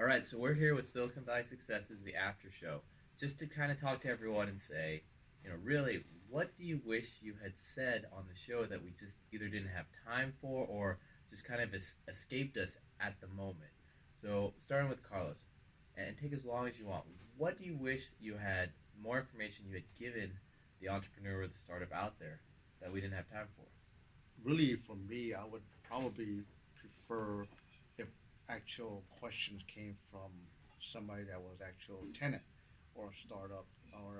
All right, so we're here with Silicon Valley Successes, the after show, just to kind of talk to everyone and say, really, what do you wish you had said on the show that we just either didn't have time for or just kind of escaped us at the moment? So, starting with Carlos, and take as long as you want. What do you wish you had more information you had given the entrepreneur or the startup out there that we didn't have time for? Really, for me, I would probably prefer if actual questions came from somebody that was actual tenant or a startup or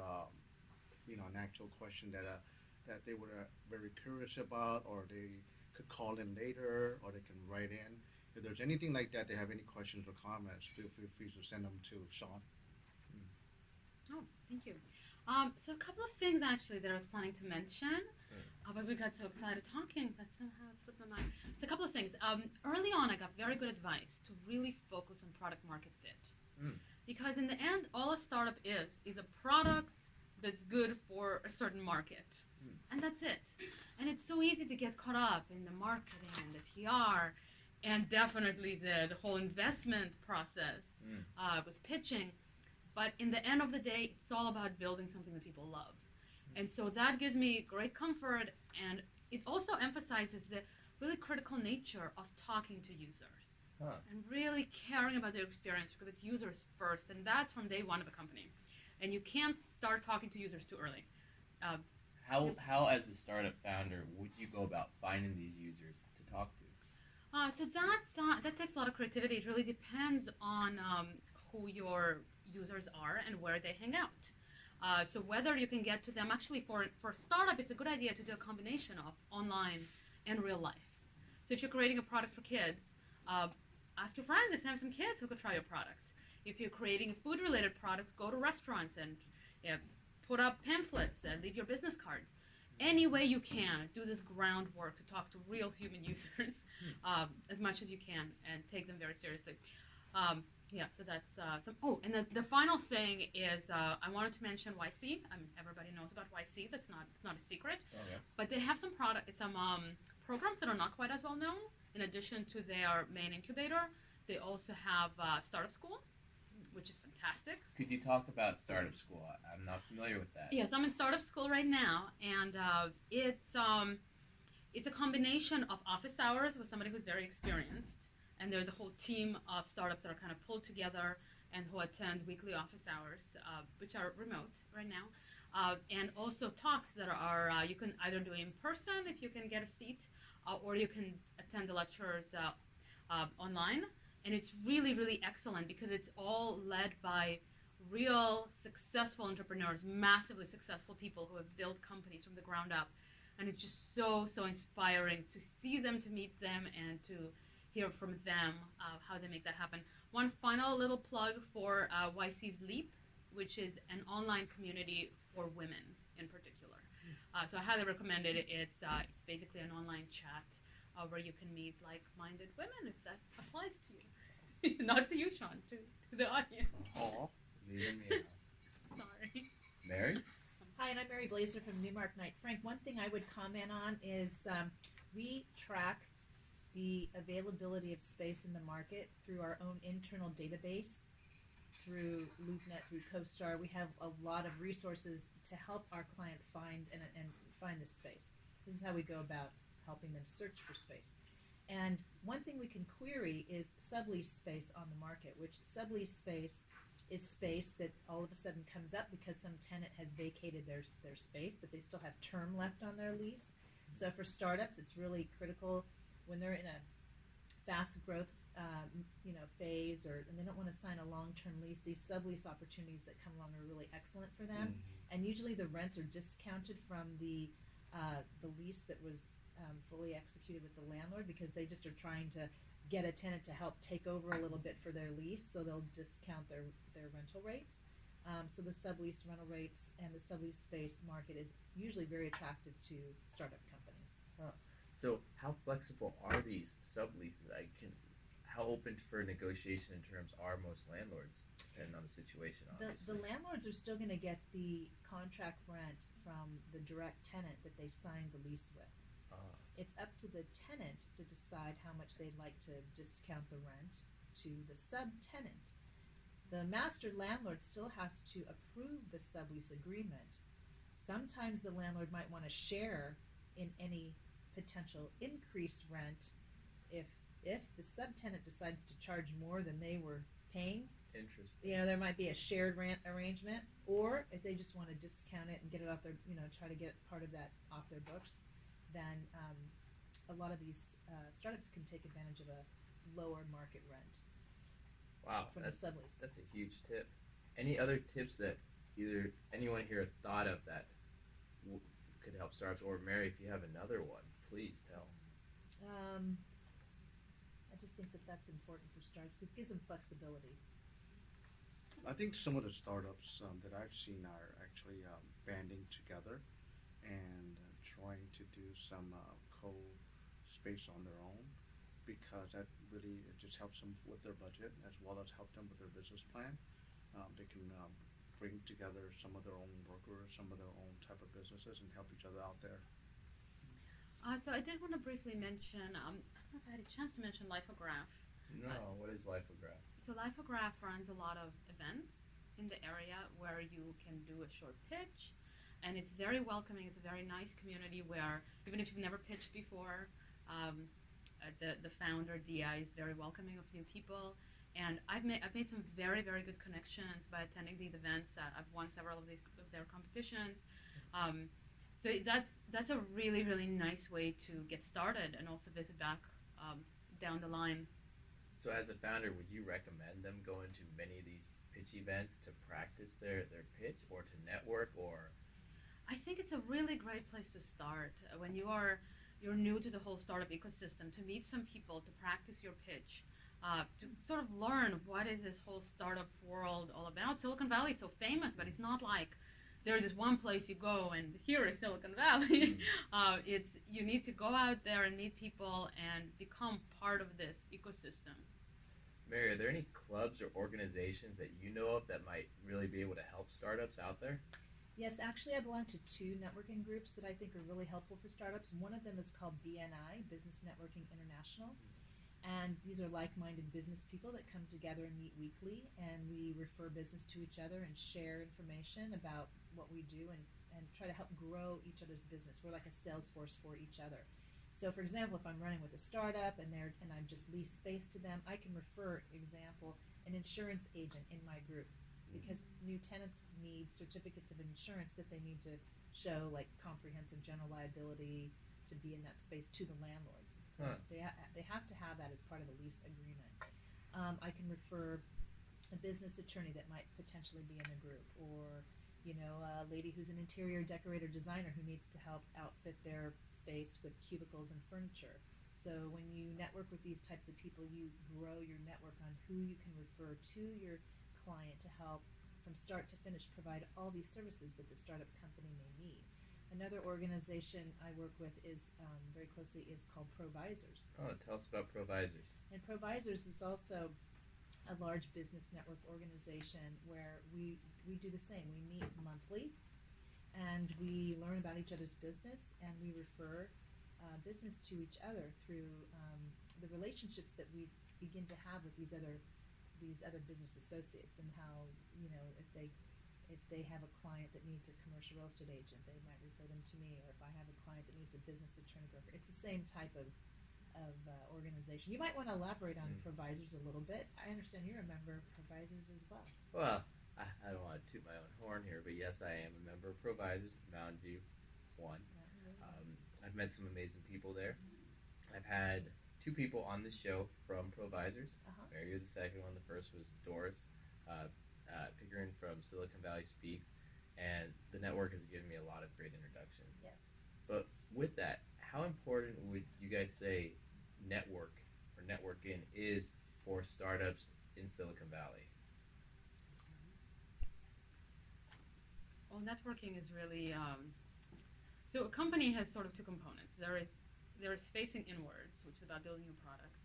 an actual question that they were very curious about, or they could call in later, or they can write in. If there's anything like that, they have any questions or comments, feel free to send them to Sean. Oh, thank you. So a couple of things actually that I was planning to mention, but we got so excited talking that somehow it slipped my mind. So a couple of things. Early on, I got very good advice to really focus on product market fit. Because in the end, all a startup is a product that's good for a certain market. And that's it. And it's so easy to get caught up in the marketing and the PR and definitely the whole investment process with pitching. But in the end of the day, it's all about building something that people love. And so that gives me great comfort, and it also emphasizes the really critical nature of talking to users and really caring about their experience, because it's users first, and that's from day one of a company. And you can't start talking to users too early. How as a startup founder, would you go about finding these users to talk to? So that takes a lot of creativity. It really depends on who your users are and where they hang out. So whether you can get to them, actually for a startup, it's a good idea to do a combination of online and real life. So if you're creating a product for kids, ask your friends if they have some kids who could try your product. If you're creating food-related products, go to restaurants and put up pamphlets and leave your business cards. Any way you can, do this groundwork to talk to real human users as much as you can and take them very seriously. So that's some. Oh, and the final thing is I wanted to mention YC. Everybody knows about YC. It's not a secret. Okay. But they have some programs that are not quite as well known. In addition to their main incubator, they also have startup school, which is fantastic. Could you talk about startup school? I'm not familiar with that. Yes, I'm in startup school right now, and it's a combination of office hours with somebody who's very experienced, and they're the whole team of startups that are kind of pulled together and who attend weekly office hours, which are remote right now, and also talks that are you can either do in person if you can get a seat, or you can attend the lectures online. And it's really, really excellent because it's all led by real successful entrepreneurs, massively successful people who have built companies from the ground up. And it's just so inspiring to see them, to meet them, and to hear from them how they make that happen. One final little plug for YC's Leap, which is an online community for women in particular. So I highly recommend it. It's basically an online chat where you can meet like-minded women, if that applies to you. Not to you, Sean, to the audience. Oh, leaving me out. Sorry. Mary? Hi, and I'm Mary Blazer from Newmark Knight. Frank, one thing I would comment on is we track the availability of space in the market through our own internal database, through LoopNet, through CoStar. We have a lot of resources to help our clients find find this space. This is how we go about helping them search for space. And one thing we can query is sublease space on the market, which sublease space is space that all of a sudden comes up because some tenant has vacated their space, but they still have term left on their lease. So for startups, it's really critical when they're in a fast growth phase, and they don't want to sign a long-term lease. These sublease opportunities that come along are really excellent for them. And usually the rents are discounted from the lease that was fully executed with the landlord, because they just are trying to get a tenant to help take over a little bit for their lease, so they'll discount their rental rates. So the sublease rental rates and the sublease space market is usually very attractive to startup companies. Huh. So how flexible are these subleases? How open for negotiation in terms are most landlords, depending on the situation, obviously? The landlords are still going to get the contract rent from the direct tenant that they signed the lease with. It's up to the tenant to decide how much they'd like to discount the rent. to the subtenant. The master landlord still has to approve the sublease agreement. Sometimes the landlord might want to share in any potential increased rent if the subtenant decides to charge more than they were paying. Interesting. There might be a shared rent arrangement, or if they just want to discount it and get it off their, try to get part of that off their books, then a lot of these startups can take advantage of a lower market rent. Wow, from the sublease. That's a huge tip. Any other tips that either anyone here has thought of that could help startups, or Mary, if you have another one, please tell. I just think that that's important for startups because it gives them flexibility. I think some of the startups that I've seen are actually banding together and trying to do some co-space on their own, because that really it just helps them with their budget as well as help them with their business plan. They can bring together some of their own workers, some of their own type of businesses, and help each other out there. So I did want to briefly mention, I don't know if I had a chance to mention Lifograph. No, what is Lifograph? So Lifograph runs a lot of events in the area where you can do a short pitch, and it's very welcoming. It's a very nice community where even if you've never pitched before, the founder Dia is very welcoming of new people, and I've made some very, very good connections by attending these events. I've won several of their competitions. So that's a really, really nice way to get started and also visit back down the line. So as a founder, would you recommend them going to many of these pitch events to practice their pitch or to network? Or I think it's a really great place to start when you're new to the whole startup ecosystem, to meet some people, to practice your pitch, to sort of learn what is this whole startup world all about. Silicon Valley is so famous, but it's not like there's this one place you go and here is Silicon Valley. You need to go out there and meet people and become part of this ecosystem. Mary, are there any clubs or organizations that you know of that might really be able to help startups out there? Yes, actually I belong to two networking groups that I think are really helpful for startups. One of them is called BNI, Business Networking International. And these are like-minded business people that come together and meet weekly, and we refer business to each other and share information about what we do and try to help grow each other's business. We're like a sales force for each other. So for example, if I'm running with a startup and I've just leased space to them, I can refer, example, an insurance agent in my group, because new tenants need certificates of insurance that they need to show, like comprehensive general liability, to be in that space to the landlord. So they have to have that as part of the lease agreement. I can refer a business attorney that might potentially be in the group, or a lady who's an interior decorator designer who needs to help outfit their space with cubicles and furniture. So when you network with these types of people, you grow your network on who you can refer to your client to help from start to finish provide all these services that the startup company may need. Another organization I work with is very closely is called Provisors. Oh, tell us about Provisors. And Provisors is also a large business network organization where we do the same. We meet monthly, and we learn about each other's business, and we refer business to each other through the relationships that we begin to have with these other business associates, and how if they have a client that needs a commercial real estate agent, they might refer them to me, or if I have a client that needs a business attorney broker. It's the same type of organization. You might want to elaborate on Provisors a little bit. I understand you're a member of Provisors as well. Well, I don't want to toot my own horn here, but yes, I am a member of Provisors, Mountain View 1. I've met some amazing people there. I've had two people on this show from Provisors. Mary, you're the second one. The first was Doris Pickering from Silicon Valley Speaks, and the network has given me a lot of great introductions. Yes. But with that, how important would you guys say networking is for startups in Silicon Valley? Well, networking is really so a company has sort of two components. There is facing inwards, which is about building a product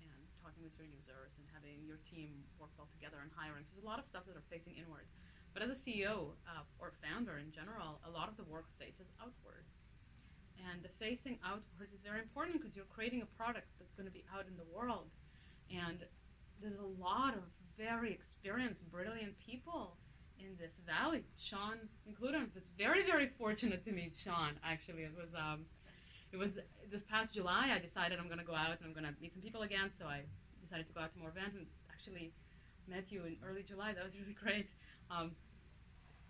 and talking with your users and having your team work well together and hiring. So there's a lot of stuff that are facing inwards. But as a CEO or founder in general, a lot of the work faces outwards. And the facing outwards is very important because you're creating a product that's going to be out in the world. And there's a lot of very experienced, brilliant people in this valley. Sean included. It's very, very fortunate to meet Sean. Actually, it was this past July. I decided I'm gonna go out and I'm gonna meet some people again. So I decided to go out to more events and actually met you in early July. That was really great. Um,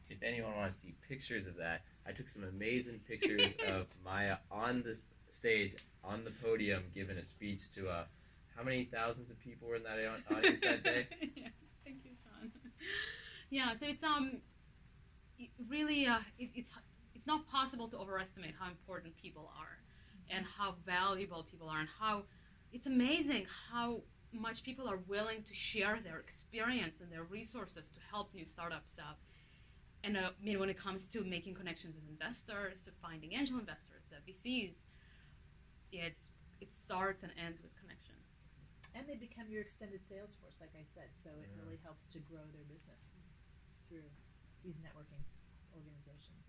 If anyone wants to see pictures of that, I took some amazing pictures of Maya on the stage, on the podium, giving a speech to how many thousands of people were in that audience that day? Yeah, thank you, Sean. Yeah, so it's really it's not possible to overestimate how important people are, and how valuable people are, and how it's amazing how much people are willing to share their experience and their resources to help new startups. And I mean, when it comes to making connections with investors, to finding angel investors, VCs, it starts and ends with connections. And they become your extended sales force, like I said. So it really helps to grow their business through these networking organizations.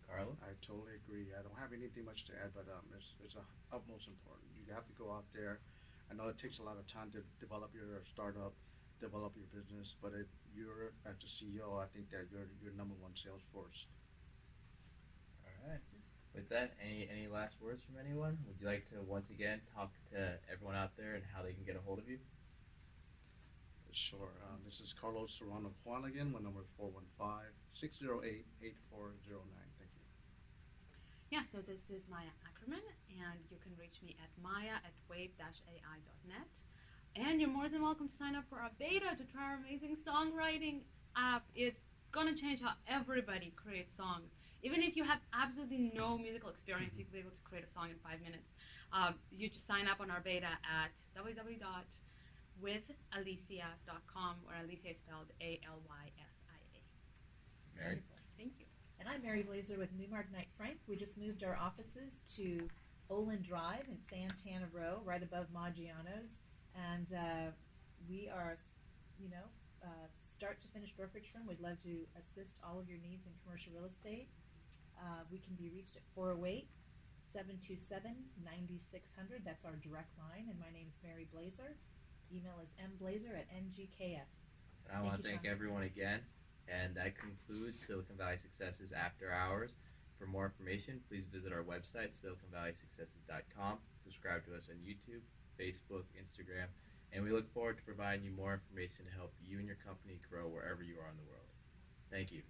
Carlos? I totally agree. I don't have anything much to add, but it's utmost important. You have to go out there. I know it takes a lot of time to develop your startup, develop your business, but you're as the CEO, I think that you're your number one sales force. All right. With that, any last words from anyone? Would you like to once again talk to everyone out there and how they can get a hold of you? Sure. This is Carlos Serrano Juan again. My number is 415-608-8409. Thank you. Yeah, so this is Maya Ackerman, and you can reach me at maya@wave-ai.net. And you're more than welcome to sign up for our beta to try our amazing songwriting app. It's going to change how everybody creates songs. Even if you have absolutely no musical experience, you'll be able to create a song in 5 minutes. You just sign up on our beta at www.withalicia.com, where Alicia is spelled Alysia. Mary? Thank you. And I'm Mary Blazer with Newmark Knight Frank. We just moved our offices to Olin Drive in Santana Row, right above Maggiano's. And we are, start to finish brokerage firm. We'd love to assist all of your needs in commercial real estate. We can be reached at 408-727-9600. That's our direct line. And my name is Mary Blazer. Email is mblazer@ngkf. And I want to thank everyone again. And that concludes Silicon Valley Successes After Hours. For more information, please visit our website, siliconvalleysuccesses.com. Subscribe to us on YouTube, Facebook, Instagram, and we look forward to providing you more information to help you and your company grow wherever you are in the world. Thank you.